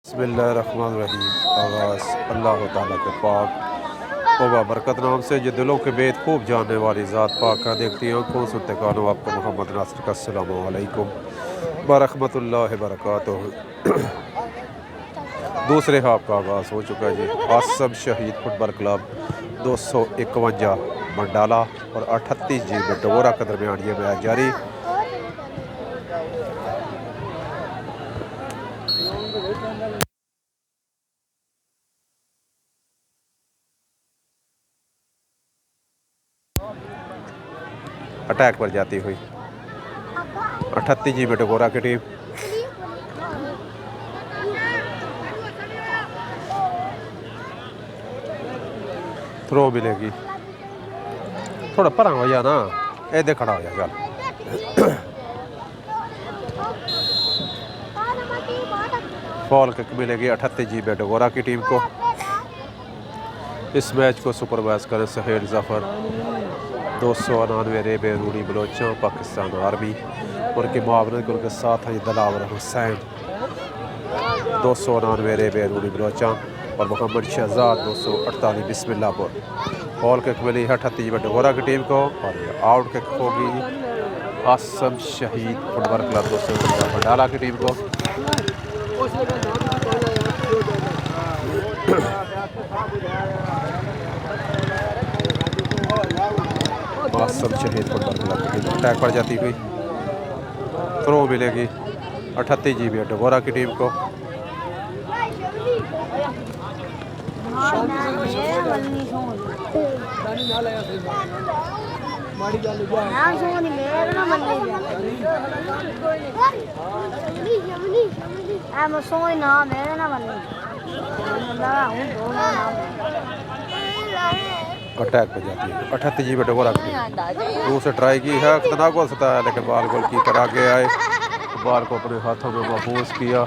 बिस्मिल्लाहिर्रहमानिर्रहीम। आगाज़ अल्लाह ताला के पाक व बरकत नाम से जो दिलों के भेद खूब जानने वाली ज़ात पाक का देखती आँखों सुनते कानों आपको मोहम्मद नासिर का अस्सलामु अलैकुम बरहमतुल्लाहि बरकातुहू। दूसरे हाफ का आगाज़ हो चुका है जी। आसम शहीद फुटबॉल क्लब 251 मंडाला और 38 जी में डगोरा के दरमियान ये मैच जारी। अटैक पर जाती हुई 38 जी में डगोरा की टीम। थ्रो मिलेगी, थोड़ा परा हो जा ना, ऐसे खड़ा हो जा चल। फॉल किक मिलेगी 38 जी में डगोरा की टीम को। इस मैच को सुपरवाइज करें सहेल जफ़र 299 रेबे रूडी बलोचा पाकिस्तान आर्मी, उनके मुआवनत उनके साथ हैं दिलावर हुसैन 299 रेबे रूडी बलोचा और मोहम्मद शहजाद 248 बिस्मिल्लाहपुर। बॉल किक मिली है 38 में डगोरा की टीम को और आउट किक होगी आसम शहीद फुटबॉल क्लब 251 मंडाला की टीम को। आसम शहीद फुटबॉल क्लब की टीम अटैक पर जाती हुई थ्रो मिलेगी 38 जी में डगोरा की टीम को। अटैक पे जाती है 38 जी में डगोरा की टीम। दूसरे ट्राई की है, कितना गोल सताया लेकिन बाल गोल कीपर आगे आए, बाल को अपने हाथों में महफूज किया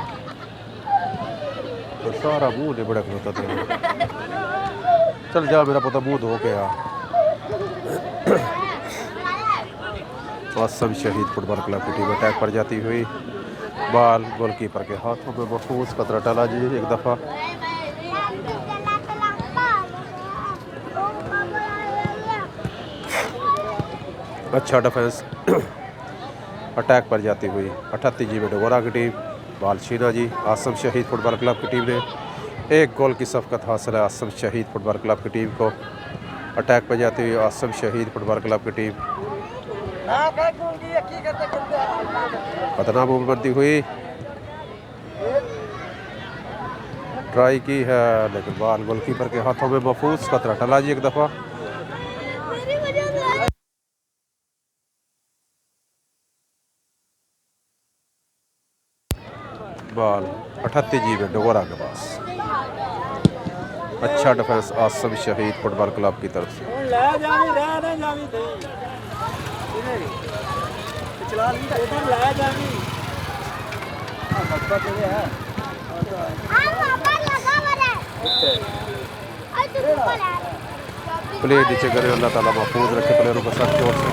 तो सारा मुंह ने बड़क होता था। चल जा मेरा पोता मुंह धो के आ। आसम शहीद फुटबॉल क्लब की टीम अटैक पर जाती हुई, बाल गोलकीपर के हाथों में महफूज कतरा टला जी एक दफ़ा। अच्छा डिफेंस। अटैक पर जाती हुई 38 जी में डगोरा की टीम, बाल छीना जी आसम शहीद फुटबॉल क्लब की टीम ने। एक गोल की सफ़कत हासिल है आसम शहीद फुटबॉल क्लब की टीम को। अटैक पर जाती हुई आसम शहीद फुटबॉल क्लब की टीम, खतरनाक मूव करती हुई ट्राई की है लेकिन बाल गोलकीपर के हाथों में महफूज कतरा टला जी एक दफ़ा। बाल 38 जी में डगोरा के पास। अच्छा डिफेंस आसम शहीद फुटबॉल क्लब की तरफ से। प्लेयर नीचे करे, अल्लाह ताला महफूज रखे प्लेयरों को सख्त चोट से।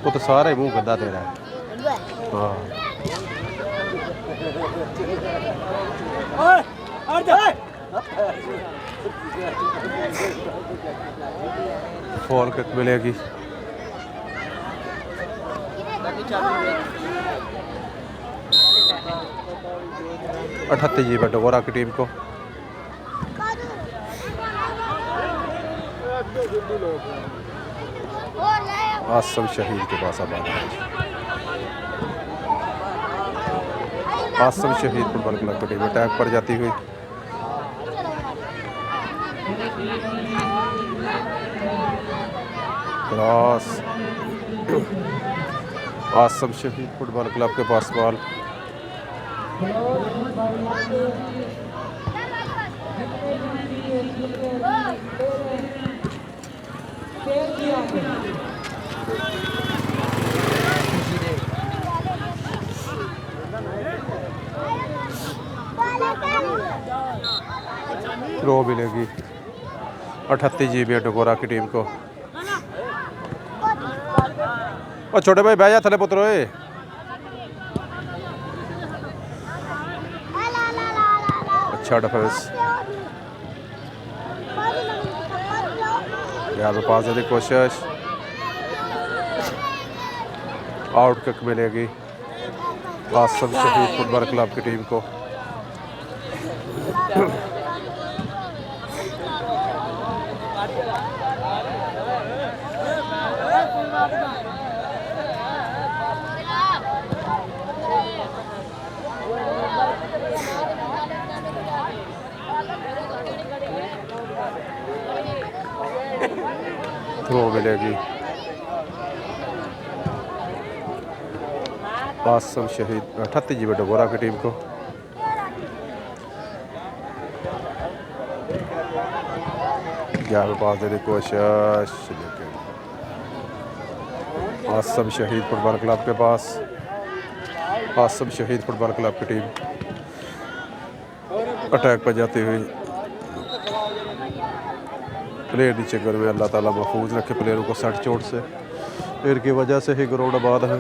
वो तो सारे मुंह गंदा दे रहा है। हाँ फॉल किक मिलेगी। अठत्ती जी में डगोरा की टीम को। आसम शहीद के पास आबाद है। आसम शहीद फुटबॉल क्लब की टीम अटैक पर जाती हुई क्रॉस। आसम शहीद फुटबॉल क्लब के पास बॉल। थ्रो मिलेगी 38 जी में डगोरा की टीम को। और छोटे भाई बह जा थले पुत्र। अच्छा डिफेंस, यहाँ पे पास देने की कोशिश, आउट किक मिलेगी आसम शहीद फुटबॉल क्लब की टीम को। थ्रो मिलेगी आसम शहीद 38 जी डगोरा की टीम को। ग्यारह पास देने की कोशिश, लेकिन आसम शहीद फुटबॉल क्लब के पास। आसम शहीद फुटबॉल क्लब की टीम अटैक पर जाती हुई, प्लेयर नीचे गिर में, अल्लाह ताला महफूज रखे प्लेयरों को सट चोट से, इनकी वजह से ही ग्राउंड आबाद है।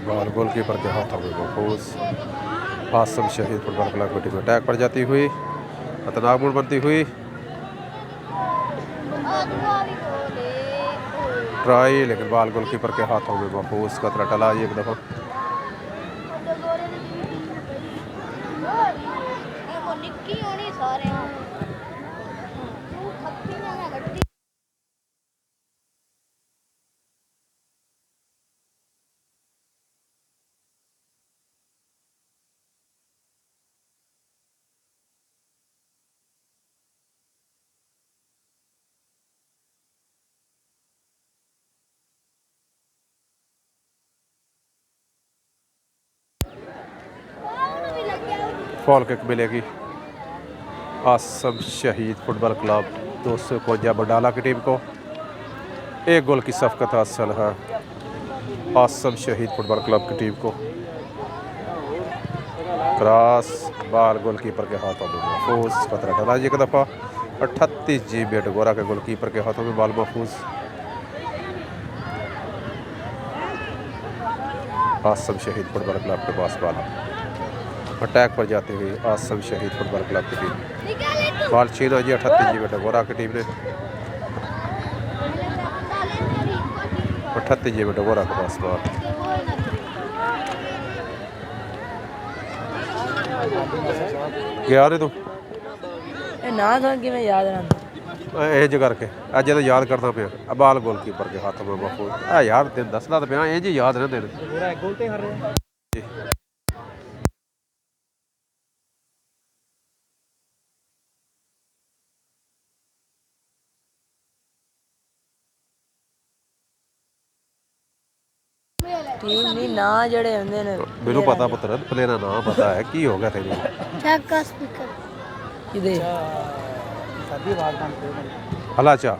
बॉल गोलकीपर के हाथों में महफूज। आसम शहीद फुटबॉल क्लब की टीम अटैक पर जाती हुई, खतरनाक मोड़ बनती हुई, ट्राई, लेकिन बॉल गोलकीपर के हाथों में महफूज। खतरा टला एक दफ़ा। फॉल किक मिलेगी आसम शहीद फुटबॉल क्लब 251 बडाला की टीम को। एक गोल की सफकत हासिल है आसम शहीद फुटबॉल क्लब की टीम को। क्रॉस, बाल गोलकीपर के हाथों में महफूज। खतरा टला एक दफ़ा। 38 जी बेटगोरा के गोलकीपर के हाथों में बाल महफूज। आसम शहीद फुटबॉल क्लब के पास बाल, अटैक पर जाती हुई आसम शहीद फुटबॉल क्लब की टीम। बॉल छीना जी 38 जी बेटगोरा की टीम ने। 38 जी बेटगोरा के पास बॉल। गया नहीं तू ना कि मैं याद रहा इंज करके अज तो याद करना पाया। बाल गोलकीपर के हाथों में महफूज है यार, तेन दसना तो पाया इंज याद ना तेन। टीम दी ना जड़े होंदे ने मेनू पता पुत्र, प्लेयर ना पता है की हो गया तेरी। चेक का स्पीकर किदे सादी आवाज बंद हला चा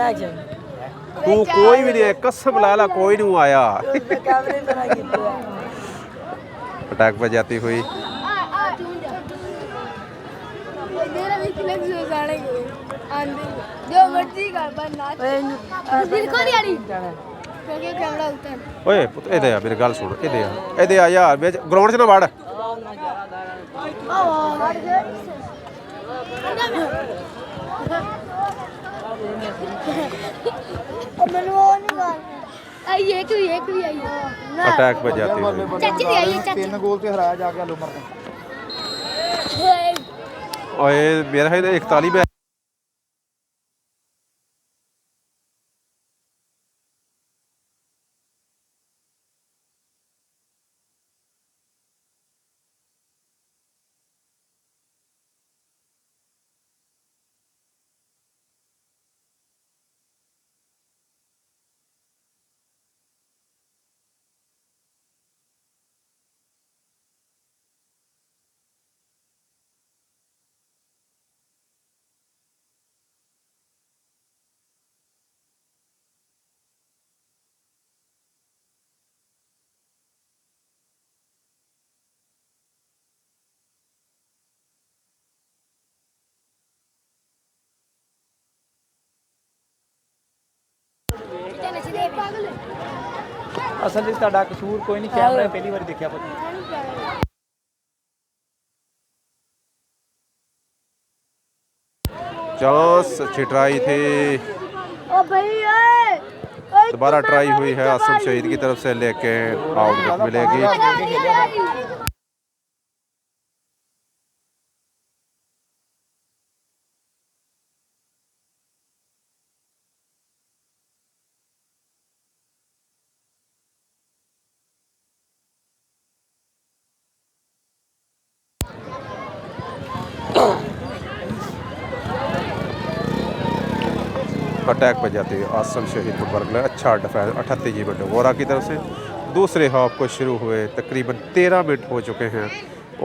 एक्शन तू कोई भी नहीं है, कसम लाला कोई नहीं आया। कैमरे पर आ गया अटैक पर जाती हुई जो मर्जी कर पर नाच बिल्कुल नहीं आ रही क्योंकि कैमरा उतर ओए पुत इधर आ, मेरी गल सुन, इधर आ यार, ग्राउंड च ना वड़। मैंने वो नहीं कहा आई एक भी आई अटैक पर जाती हुई चाची दी आई चाची 3 गोल से हराया जाके आलू मर ओए मेरा है ना 41 में ਅਸਲ ਵਿੱਚ ਤੁਹਾਡਾ ਕਸੂਰ ਕੋਈ ਨਹੀਂ, ਕੈਮਰਾ ਪਹਿਲੀ ਵਾਰੀ ਦੇਖਿਆ ਭਾਜੀ। चांस अच्छी ट्राई थी, ओ भैया दोबारा ट्राई हुई है आसम शहीद की तरफ से, लेकिन आउट मिलेगी। अटैक पर जाती है आसम शहीद फुटबॉल क्लब, अच्छा डिफेंस 38 जी मिनट वोरा की तरफ से। दूसरे हाफ को शुरू हुए तकरीबन 13 मिनट हो चुके हैं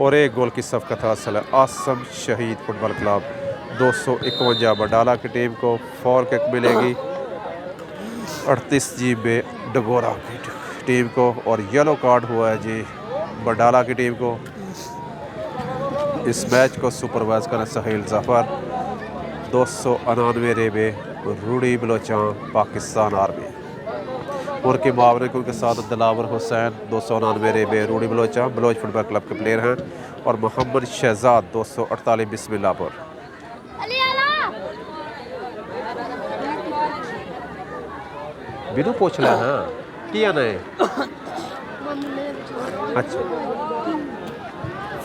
और एक गोल की सफ़कत हासिल है आसम शहीद फुटबॉल क्लब 251 बडाला की टीम को। फॉल किक मिलेगी 38 जी में डगोरा की टीम को और येलो कार्ड हुआ है जी बडाला की टीम को। इस मैच को सुपरवाइज करें सहील जफ़र, 299 रेबे रूडी बलोचान पाकिस्तान आर्मी, उनके मुआवरे उनके साथ दिलावर हुसैन 299 रेबे रूडी बलोचान बलोच फुटबॉल क्लब के प्लेयर हैं और मोहम्मद शहजाद 248 बिस्मिल्लाहपुर। बिनू पूछ लें हाँ किया नहीं। अच्छा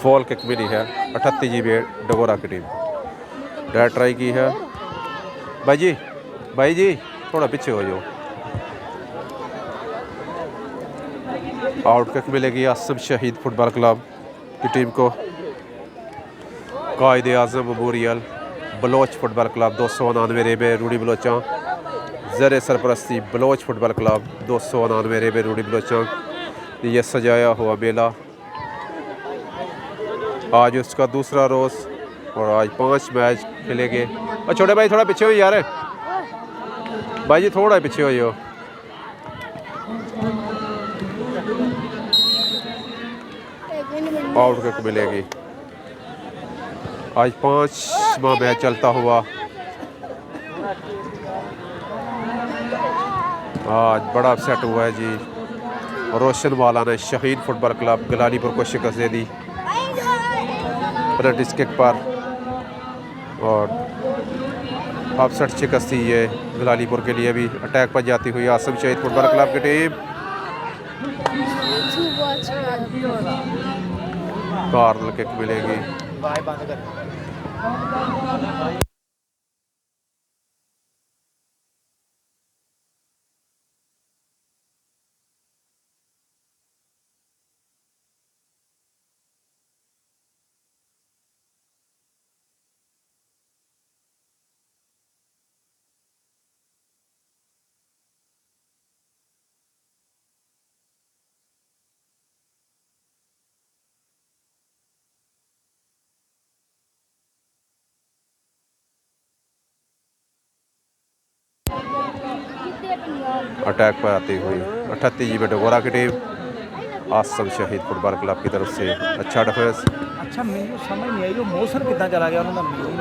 फॉल किक मिली है 38 जी बे डगोरा की टीम, डेट ट्राई की है। भाई जी थोड़ा पीछे हो जाओ। आउट किक मिलेगी आसम शहीद फुटबॉल क्लब की टीम को। Quaid-e Azam memorial Baloch football club 299 रेबे रूडी बलोचान, ज़र सरपरस्ती बलोच फुटबॉल क्लब 299 रेबे रूडी बलोचान। ये सजाया हुआ मेला आज उसका दूसरा रोज़ और आज 5 मैच खेलेंगे। और छोटे भाई थोड़ा पीछे हो यार, भाई जी थोड़ा पीछे हो जाओ। आउट किक मिलेगी। आज 5वां मैच चलता हुआ आज बड़ा अपसेट हुआ है जी। रोशन वाला ने शहीद फुटबॉल क्लब गलानीपुर को शिकस्त दे दी पेनल्टी किक पर और अपसेट शिकस्त थी ये गलानीपुर के लिए भी। अटैक पर जाती हुई आसम शहीद फुटबॉल क्लब की टीम, कॉर्नर किक मिलेगी। बाय बंद कर। अटैक पर आती हुई 38 जी में डगोरा की टीम आसम शहीद फुटबॉल क्लब की तरफ से अच्छा डिफेंस। अच्छा मैनू समझ नहीं आई वो मौसम कितना चला गया उन्होंने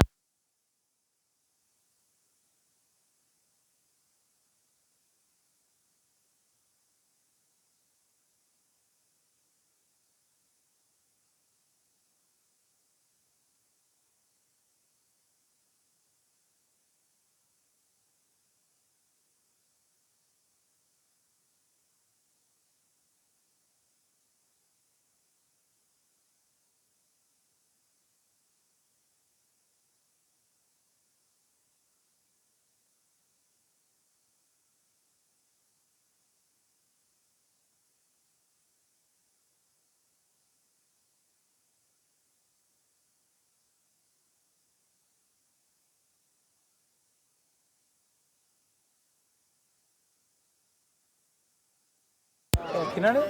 किन्होंने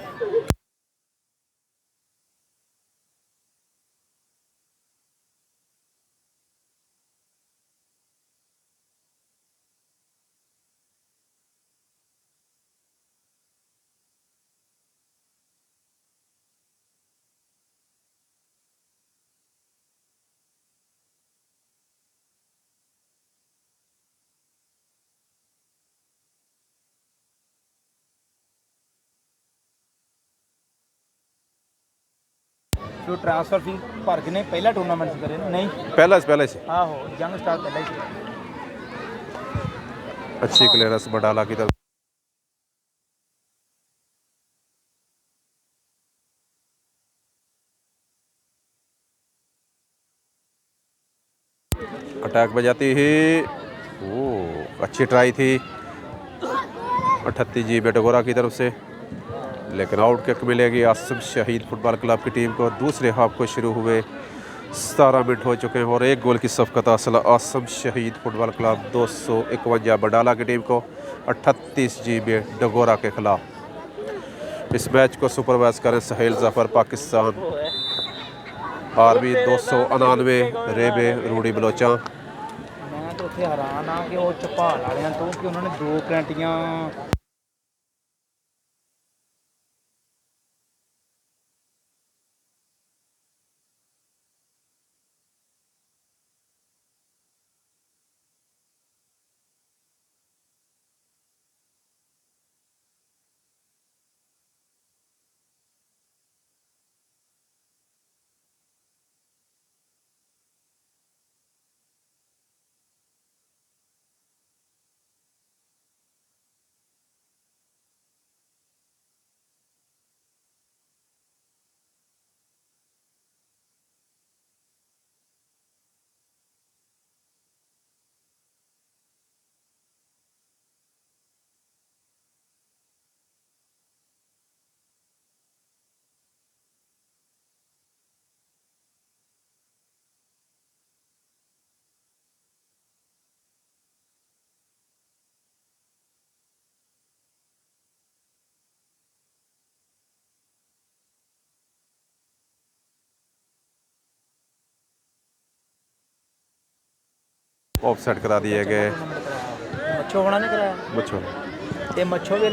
जो ट्रांसफर फी भर के ने पहला टूर्नामेंट करे नहीं पहला से आहो यंग स्टार पहला ही अच्छी क्लियरेंस बडाला की तरफ। अटैक बजाती ही अच्छी ट्राई थी 38 जी बेटगोरा की तरफ से, लेकिन आउट किक मिलेगी आसम शहीद फुटबॉल क्लब की टीम को। दूसरे हाफ को शुरू हुए 17 मिनट हो चुके हैं और एक गोल की सफकत हासिल आसम शहीद फुटबॉल क्लब 251 बडाला की टीम को 38 जी डगोरा के खिलाफ। इस मैच को सुपरवाइज करें सहेल जफर पाकिस्तान, आर्मी 299 रेबे रूडी बलोचा। मैं तो उत्थे हैरान हाँ कि वो झपाल वालियां तो कि उन्होंने 2 घंटियां ऑफ सेट करा दिए गए। मच्छो होना नहीं कराया बच्चों ते मच्छो भी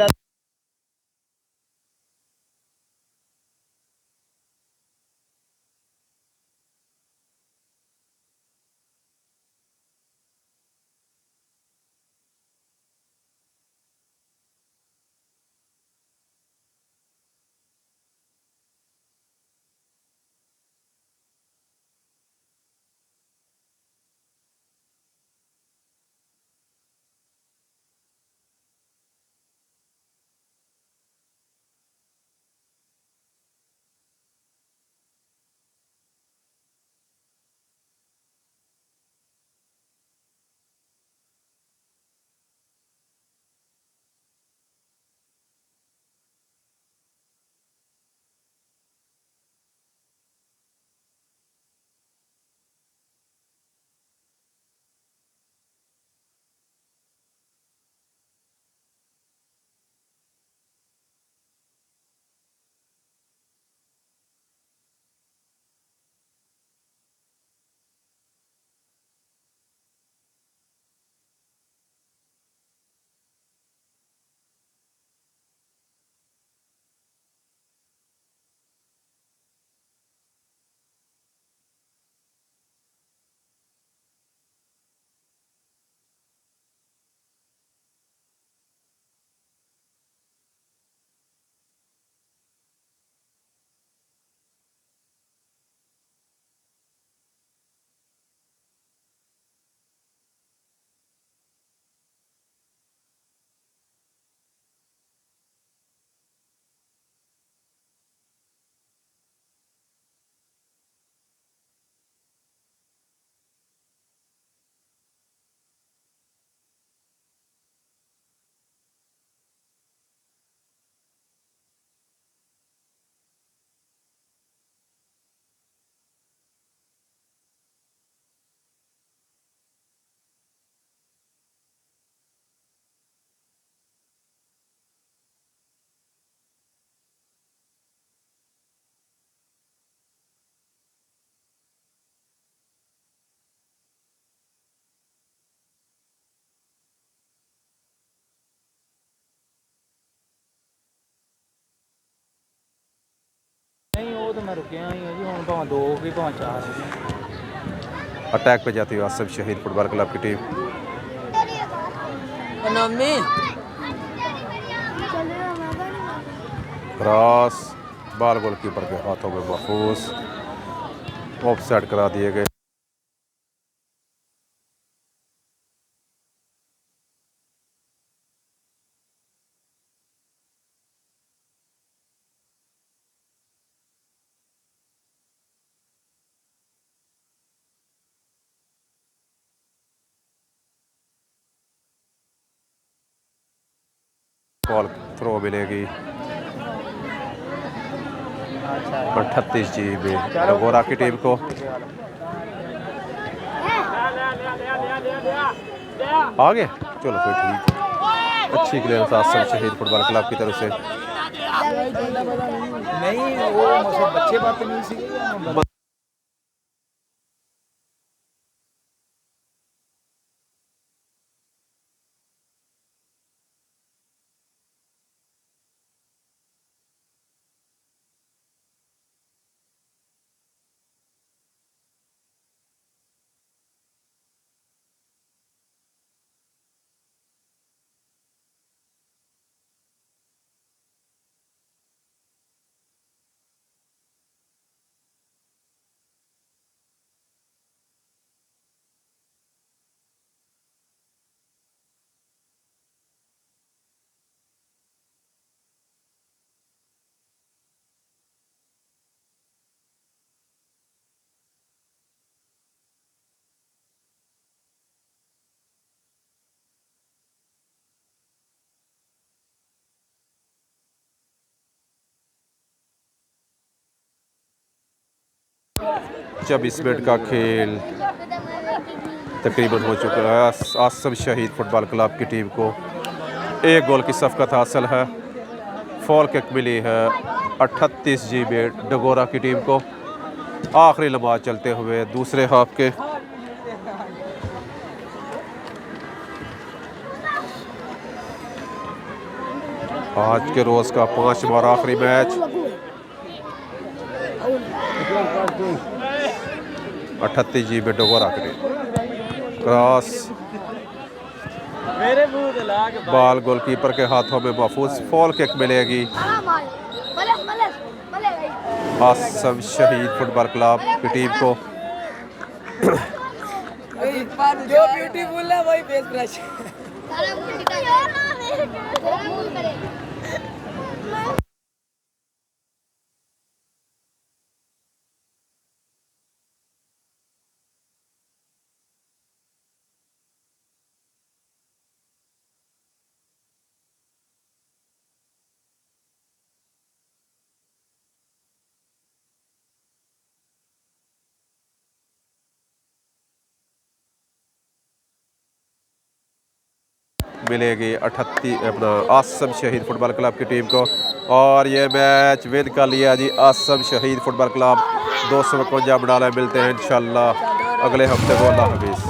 नहीं वो तो मैं रुकिया ही है जी, हुण भावें 2 हो गई भावें 4 हो गई। अटैक पे जाती हुई आसिफ शहीद फुटबॉल क्लब की टीम। नमी क्रॉस, बाल गोलकीपर के हाथों में महफूज, ऑफसाइड करा दिए गए। बॉल थ्रो मिलेगी। अच्छा 38 GB डगोरा की टीम को। आगे चलो फिर ठीक, अच्छी क्लियरेंस आसिफ शहीद फुटबॉल क्लब की तरफ से। नहीं वो मतलब बच्चे बात नहीं सी। जब इस मिनट का खेल तकरीबन हो चुका है, आसिफ शहीद फुटबॉल क्लब की टीम को 1 गोल की सफकत हासिल है। फॉल किक मिली है 38 GB डगोरा की टीम को। आखिरी लम्हा चलते हुए दूसरे हाफ के। आज के रोज का 5वां और आखिरी मैच। 38 GB डगोरा की टीम। क्रॉस, बाल गोलकीपर के हाथों में महफूज, फॉल किक मिलेगी आसिफ शहीद फुटबॉल क्लब की टीम को। जो ब्यूटीफुल है वही फेस ब्रश। मिलेगी 38 अपना आसिफ शहीद फुटबॉल क्लब की टीम को। और ये मैच विन कर लिया जी आसिफ शहीद फुटबॉल क्लब। 251 बना मिलते हैं इंशाल्लाह अगले हफ्ते को। अल्लाह हाफिज़।